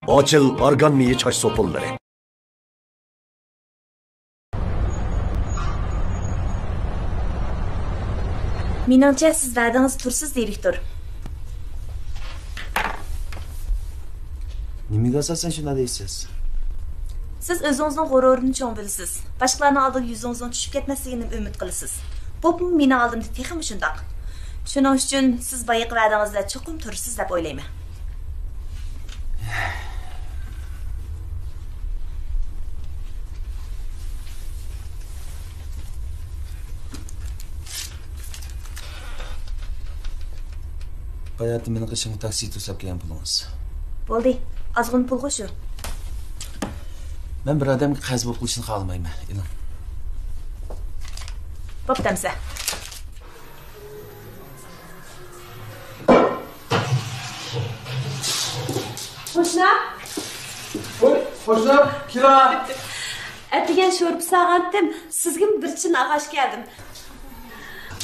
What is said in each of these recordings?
Ochil organ miyi choch so'pillari. Menimcha siz va'dangiz tursiz, direktor. Nimaga asosan shunday deysiz? Siz o'zingizning g'ururini cho'ng bilasiz. Boshqalarning oldiga yuzingizdan tushib ketmasligini umid qilasiz. Bu meni oldimda texim shundoq. Shuning uchun siz boyiq va'dangizda cho'qim tursiz deb o'ylayman. Hayatım meni qishimga taksi to'sab kelgan pulingiz. Bo'ldi. Ozg'in pulga shu. Men bir odamga qarz bo'lib qilishni xohlamayman. Ilim. Bo'ptamsa. Qo'shna? Qo'shna, kira. Atigan sho'rib sog'andim. Sizga bir chin ag'ash keldim.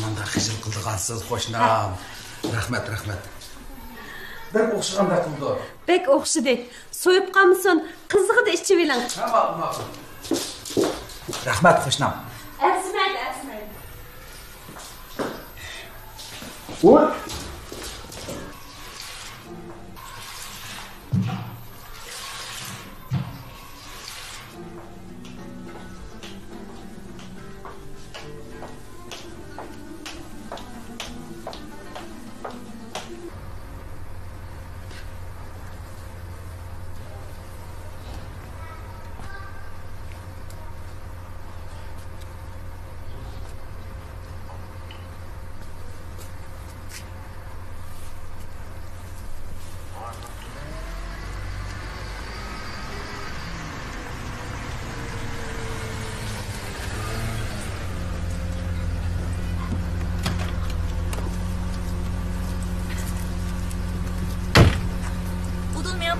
Manda xijil qilgansiz qo'shnam. Rahmat. Bek o'xshaganda qildi. Bek o'xshidi. So'yib qolmasin, qizig'ida ichib eling. Ma'qul. Rahmat qo'shnam. Asmaydi. Voy.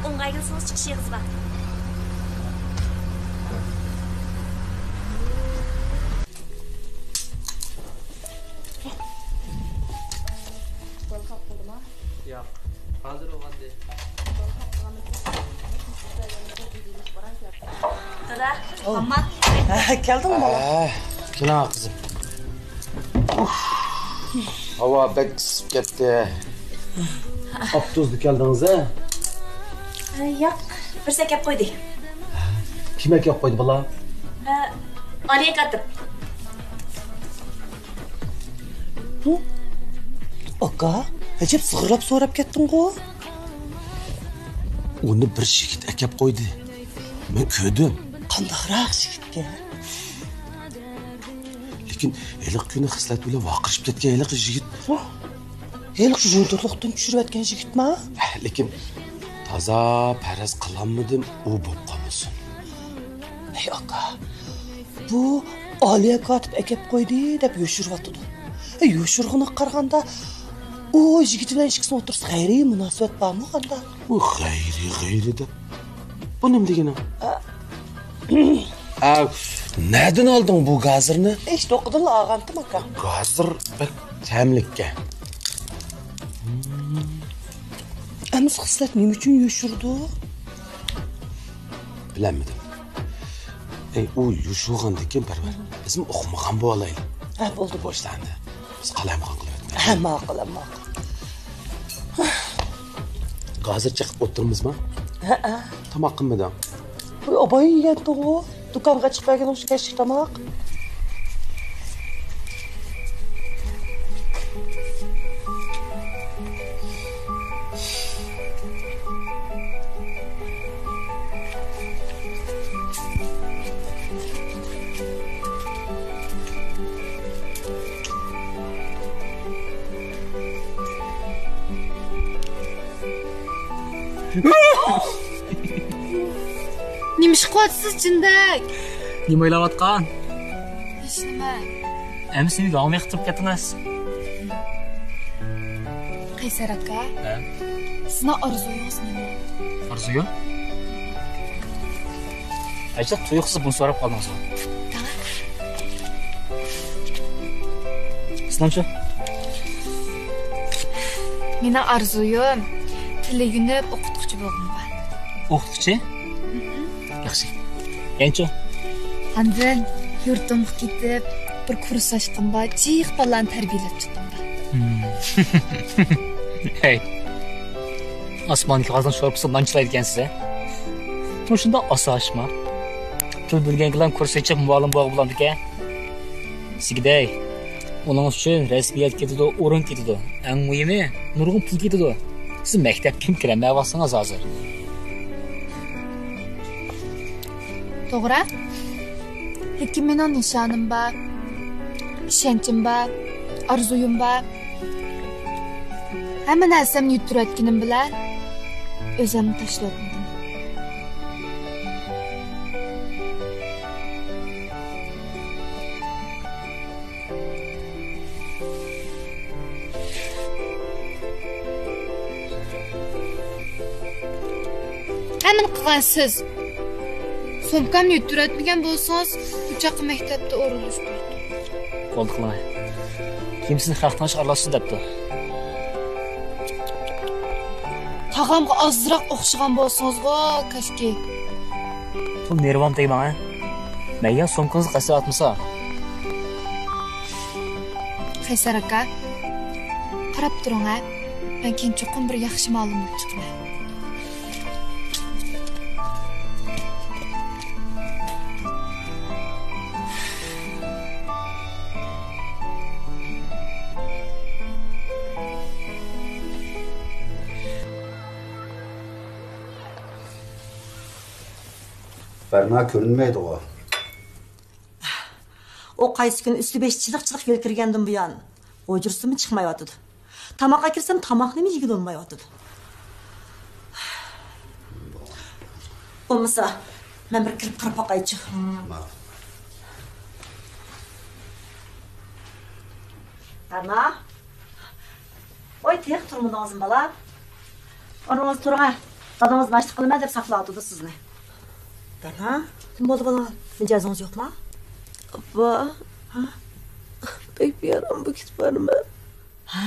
O'ng'aygilsiz chiqishingiz bor. Yo'q. Hozir o'g'andi. Dada, mamma. Keldingmi bola? Kela qizim. Havo bek isib ketdi. Optuzda keldingiz-a? Yo'q, bir sakab qo'ydik. Kim akab qo'ydi bola? Aliya katib. Aka, ajab sig'irlab so'rab ketding-ku. Uni bir yigit akab qo'ydi. Men ko'rdim. Qandaqroq yigitga? Lekin eliq kuni xislat bilan vaqirishib ketgan eliq yigit. Eliq jo'ntirliqdan tushirayotgan yigitmi? Lekin toza paraz qilolmadim, u bo'lib qolmasin. Ey aka, bu Aliya katib akab qo'ydi deb yo'shiryotdi. Yo'shirg'ini qaraganda u yigit bilan ishqisini o'tirsa xayriy munosabat bormi qanda? U xayri deb. Bu nima degani? Nereden aldın bu gazırını? İşte okudan ağantım aka. Gazır bak temlikke. Emiz xislat nima uchun yo'shirdi? Bilemedim. U yo'shirgandan barbar. Bizim o'qimagan bu olayli. Ha, bo'ldi. Boshlandi. Biz qalamxon qilyapmiz. Ha, ma'qul. Gazir chiqib o'tirmizmi? Ha. Tomoq qilmadim. Bu obay yegan-ku. Do'konga chiqmagan o'sha kashik tomoq. Nima ish qilyapsiz jindak? Nima o'ylayotgan? Hech nima. Endi seni g'amga qilib ketdingiz. Qaysar aka? Sizni orzuyingiz nima? Orzuyu? Ajab tuyuqsiz buni so'rab qoldingizmi? Sizlarchi? Meni orzuyim tili yunib o'qituvchi bo'lgan. o'qituvchi? Yaxshi. Yancho. Andin yurtimga ketib, bir kurs ochqimda, jiq balani tarbiyalab chiqdimda. Hey. Osmonga qozon sho'rpisi manchilaydi ekansiz, a? Shunda osashma. Til bilganlar kurs ochib muallim bo'g'i bo'ladi ekan. Sigiday. Uning uchun rasmiyat ketadi, o'rin ketadi. Eng muhimi, nurg'un pul ketadi. Siz maktabga kim kirmayapsiz hozir? To'g'ri? Lekin mening nishonim bor, ishonchim bor, orzuyim bor. Hamma narsamni yuturayotganim bilan o'zimni tashladim. Hemen qilgan siz. Somkamni yuturatmagan bo'lsangiz, uchoq maktabda o'rilish bo'ldi. Bo'ldi qilmay. Kim sizni xalqdan aralashsin debdi. Tag'amga ozroq o'xshagan bo'lsangiz-ku, kashki. Pul nervam tegman, a? Menga somkangizni qasir atmasa. Qaysar aka, qarab turing, a. Men keyin cho'qim bir yaxshi ma'lumot chiqaman. Barma ko'rinmaydi o. O qaysi kun üstü 5 chiliq yo'l kirgandan buyon o'jirsim chiqmayotdi. Tamoqqa kirsam tamoqni yegid olmayotdi. Bo'lmasa, men bir kirib qarab boqaychi. Ana. Oy, teq turmadingizmi bola? O'rningiz turg'a. Dadangiz boshliq qilma deb saqlayotdi sizni. Dana, nima bo'ldi bola? Mijozing'iz yo'qmi? Abba. Ha? Pek bir yaram bu kitbarım ben. Ha?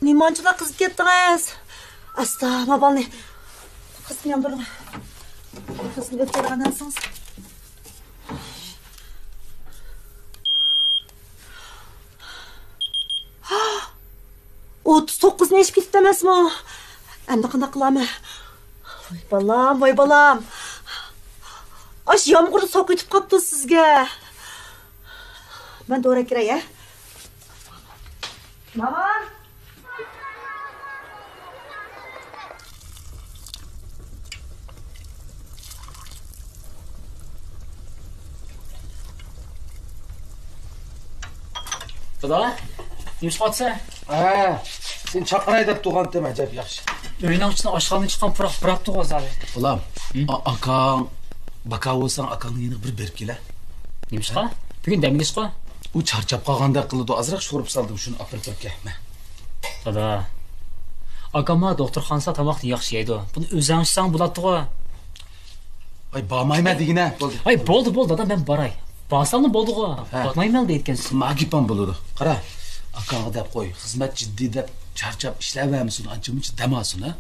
Nimançılar kızıp gittiniz? Asta, babanı. Kızını yandırın. Kızını öpçeden anlarsınız. 39 ne iş gitti demez mi o? Endi qana qilami? Voy balam. Aş yağmurda soq etib qopti sizga. Men doğru kiray, ya. Maman. Dada, nima qotsa? Ha, sen chaqiray deb turgan dem ajab yaxshi. Uyning ichidan oshxonadan chiqqan puraq tug'azadi. Ulam, akang baka bo'lsang akangni yana bir berib kela. Nimishqa? Bugun damingizqa? U charchab qolgandek qildi, azroq sho'rib soldim, shuni olib kelma. Dada, akama doktorxonada tomoqni yaxshi yeydi. Buni o'zingizsan bo'ladi-ku. Ay, bormayman degina. Bo'ldi. Ay, bo'ldi, dada, men boray. Borsam bo'ldi-ku. Bormayman deyotgansiz. Magipam bo'ladi. Qara, akangga deb qo'y. Xizmat jiddiy deb charchab ishlayvermisin, ancha-muncha damasin, ha?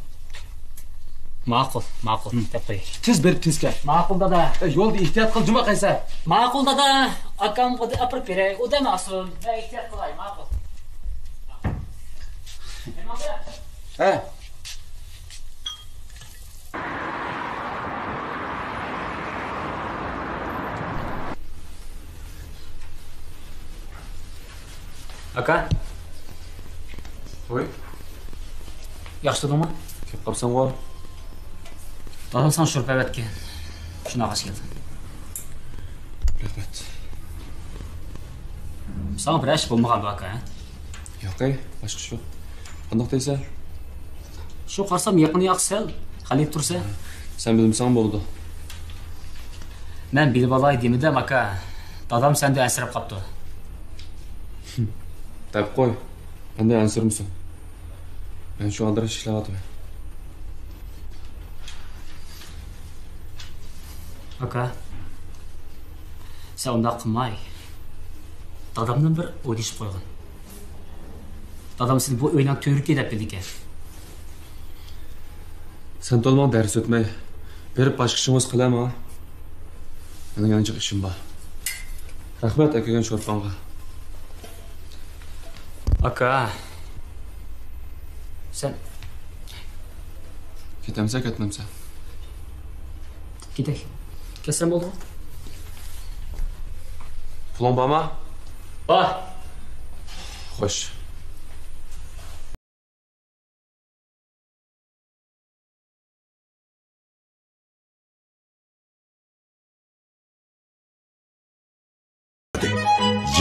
Ma'qul, deb qo'y. Tez berib tez kel. Ma'qul dada. Yo'lda ehtiyot qil, juma qaysa. Ma'qul dada. Akamga olib beray. U demasin. Men ehtiyot qilay, ma'qul. Ha. Aka. Voy. Yaxshi turmi? Kelib qolsam qo'y. Dadam san sho'rpavatga. Shunaqa keldi. Rahmat. Sana bir ish bo'lmagan aka. Yo'q, boshqa shu. Qandoq deysan? Shu qarsam yaqin yoqsal, qalib tursa. Sen bilmsan bo'ldi. Men bilib olay demidim aka. Dadam sende asrab qopti. Deb qo'y. Qanday ansirmisan? Men shu aldirash ishlayapman. Aka. Sen unda qilmay. Dadamdan bir o'ylashib qo'ygan. Dadam sizni bu o'ylan to'g'ri deb bildi ekan. Sen tolmağın ders ötmey. Berip başka işimiz kılam ha. Benim yanıcık işim var. Rahmet ekegen şorpanğa. Aka. Sen Ketemse ketmemse. gidelim. Kessem oldu mu? Pulon bama? Bah. Hoş.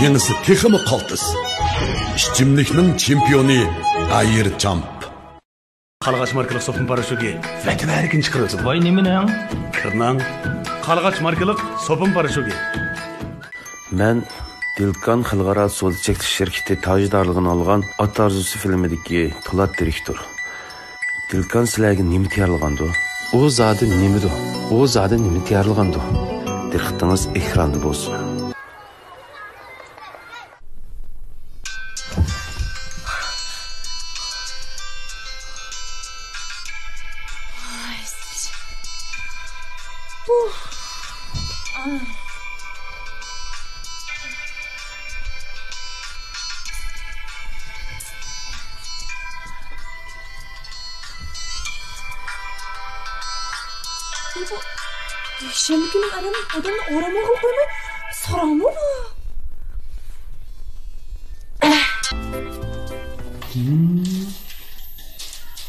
Yengisi teximi qaltis. İşçimlikning chempioni Ayir Champ. Qalğaç markalık sopun paraşugi vətibə erkin çıxırıcı. Vay nemi ne? Kırnan. Qalğaç markalık sopun paraşugi. Mən Dilkan Xalqara Soda çəkiliş şirkəti tajdarlığını alğan At Arzusu filmidəki Polat direktor. Dilkan sizlərə nemi tayarlığandı? O zadı nemidir? O zadı nemi tayarlığandı? Diqqətiniz ekranda bolsun. Şemkin adam odamı oramağa koymay saramı bu.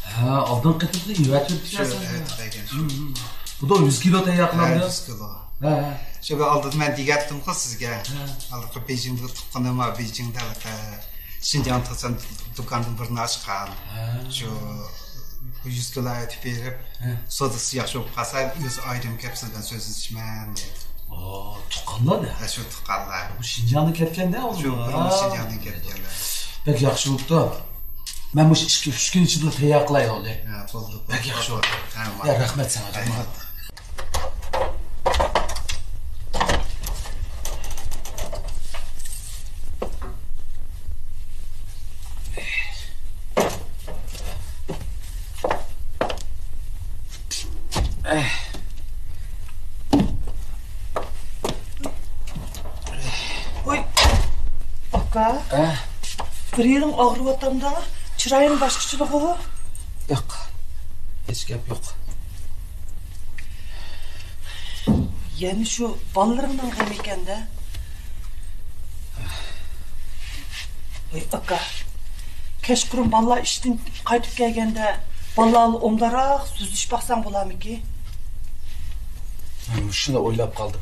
Ha, aldın qıtırdı, üret ötüyorsun. Bu da 100 kilo tayaklandı. 100 kilo. Ha. Şöyle aldım ben digettim kız sizge. Aldık Beijing'de tıkkınım var, Beijing'de Şinjan Tızan dükkanın birini açkan. Şu 100 kilo ötüp verip, sodası yaxşı olup kalsa 100 ayrım kepsizden sözsüz içmem dedi. Oo, tıqqanlar da. Şu tıqqanlar. Bu Şinjan'da ketken de oldu. Şu Şinjan'da ketkenler. Pek yaxşı oldu. Ben bu 2-3 gün içinde tayaqlay oldu. Ha, oldu. Pek yaxşı oldu. Tamam. Ya rahmet sana. Oy. Aka. Bir yerim ağrıp atamda. Çırayın başkıçılığı o. Yok. Hiç gap yok. Yani şu ballarından hem eken de. Oy aka. Keşkurun balla işten kaytıp gelgende ballalı omdarak süzüş baksan bulam ki. Ben şunu oylap kaldım.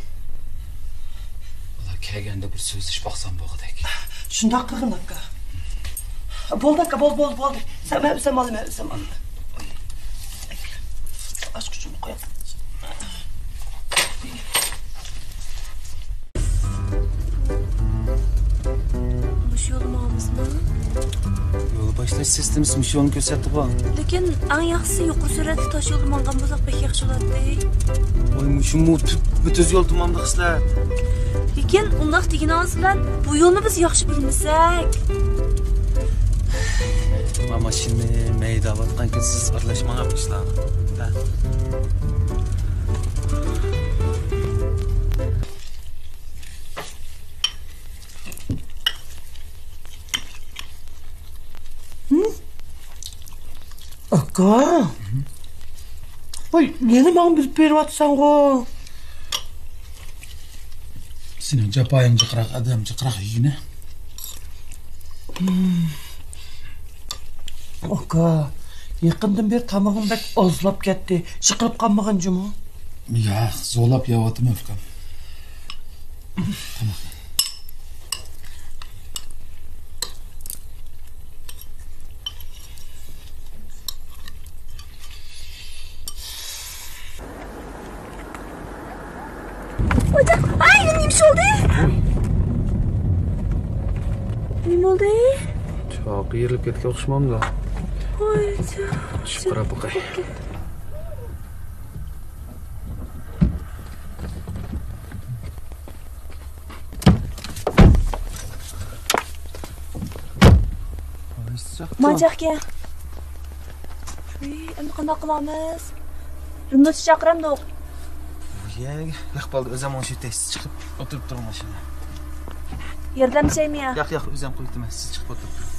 Valla kelgende bir söz iş baksam bu kadar. Şunda kırın aka. Bol dakika bol. Sen alayım. Aç küçüğünü koy. Muş yolum almısın mı? Yolu başlaş sistemi mişyonu gösterdi bu. Lekin en yaxşısı yuqori süratli taş yolu mangan bo'lsak pek yaxshi bo'ladi. Oy muşumu bütün yol tamamda kızlar. Lekin undaq deganimiz bilan bu yo'lni biz yaxshi bilmasak. Ama şimdi meyda vatkan ki siz arlaşma yapmışlar. Ha. Aka. Oy yeni bana bilip berip atsan o. Senin capayın cıkırak adam cıkırak yine. Aka. Yakından bir tamamım bek ozlap gitti. Şıkırıp kalmağın cümü. Ya zorlap yavatım öfkem. Tamam. Hocam, ay neymiş oldu? Neyim oldu? Çok yerilik etki okşamam da. Oy, Şıkıra bakay. Macaq ke. Endi qanday qilamiz? Rümnatı çakıram da. Yo'q bo'ldi, o'zim o'sha tez chiqib o'tirib turing mashina. Yerden bir şey mi ya? Yo'q, o'zim qo'yib emas, siz chiqib o'tirib turing.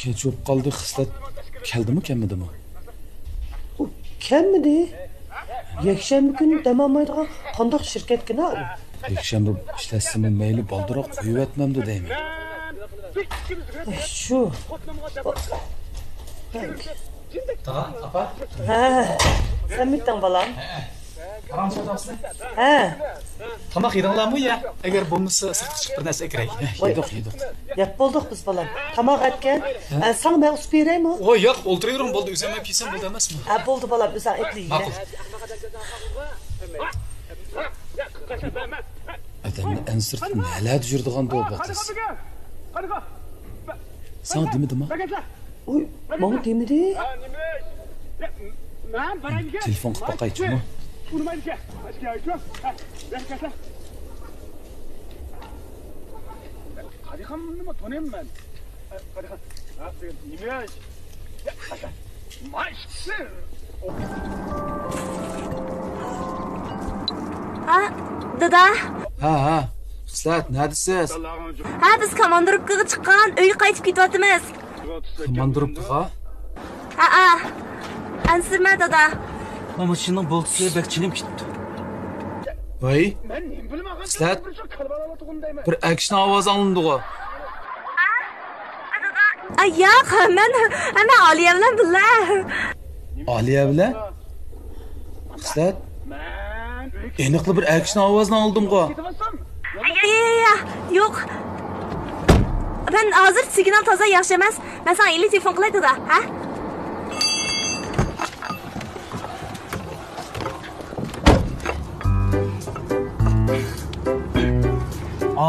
Kech bo'lib qoldi, xislat keldimi, kelmadimi? U kelmidi. Yakshanba kuni dam olmaydigan qandoq shirkatgina u? Yakshanba ishlashsimi mayli boldiroq qo'yib etmamdi deyman. Shu. Taqa, apa? Ha. Sen mitdan balam? Qaramchi otasizlar? Ha. Tamoq yedinglarmi ya? Agar bo'lmasa sirtqa chiqib bir narsa kiray. Yedik. Yap bo'ldik biz balam. Tamoq etgan. Sen men usib beraymi? Voy, yo'q, o'ltiravering bo'ldi. O'zim ham piysam bo'ldi emasmi? Ha, bo'ldi balam, o'zing aytli. Ma'qul. Adamni ansirt nalad yurdigan do'ba qiz. Sen demidimi? Oy, menga demidi. Telefon qilib boqaychimi? Ha, dada. Ha. Xislat, nadisiz? Ha, biz komandirubkaga chiqqan, uyga qaytib ketyapmiz. Komandirubkaga? Ha. Ansirma dada. Mashinaning boltisi bekchilim ketdi. Voy. Xislat. Bir action ovoz olindi-ku. Ay, yo'q, men Aliya bilan birga. Aliya bilan? Xislat. Aniqli bir action ovozni oldim-ku. Yo'q. Ben hozir signal toza yaxshi emas. Men sana eli telefon qilay dada, ha?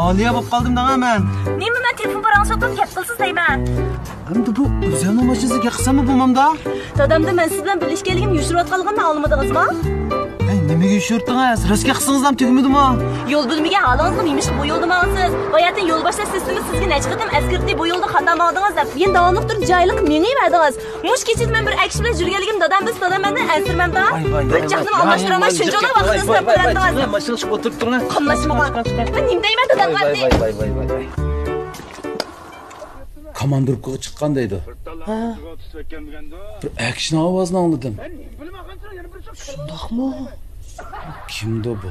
Aliya bo'lib qoldim da men. Nima men telefon parani sotib gap qilsiz deyman. Endi bu o'zimning mashinasiga qilsam bo'lmamda? Dadamda men siz bilan birlashganligim yushirayotganligimni olmadingizmi? Nimaga yushirtdingiz? Rasga qilsangiz ham tugmadimi? Yo'l bilmagan holingizda nima ish bu yo'lda maqsiz? Boyatin yo'l boshlash sistemi sizga necha qatam askarlik bu yo'lda xato qildingiz deb, men davomli turib joyliq meniymadingiz. Mush kechida men bir aksiya bilan yurganligim dadam mendan ansirmamda. Bir jahlim almashtirolmay shuncha vaqt sarf qilyapsiz. Mashina chiqib o'tirib turing. Qamlashmagan. Men nima deyman dadamga? Voy. Komandirubkaga chiqqan deydi. Ha. Bir action ovozni oldim. Shundoqmi? Kimdi bu?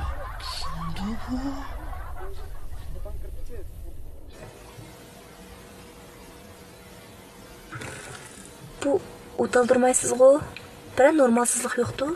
Bu o'taldirmaysiz-ku. Bir normalsizlik yo'qdir.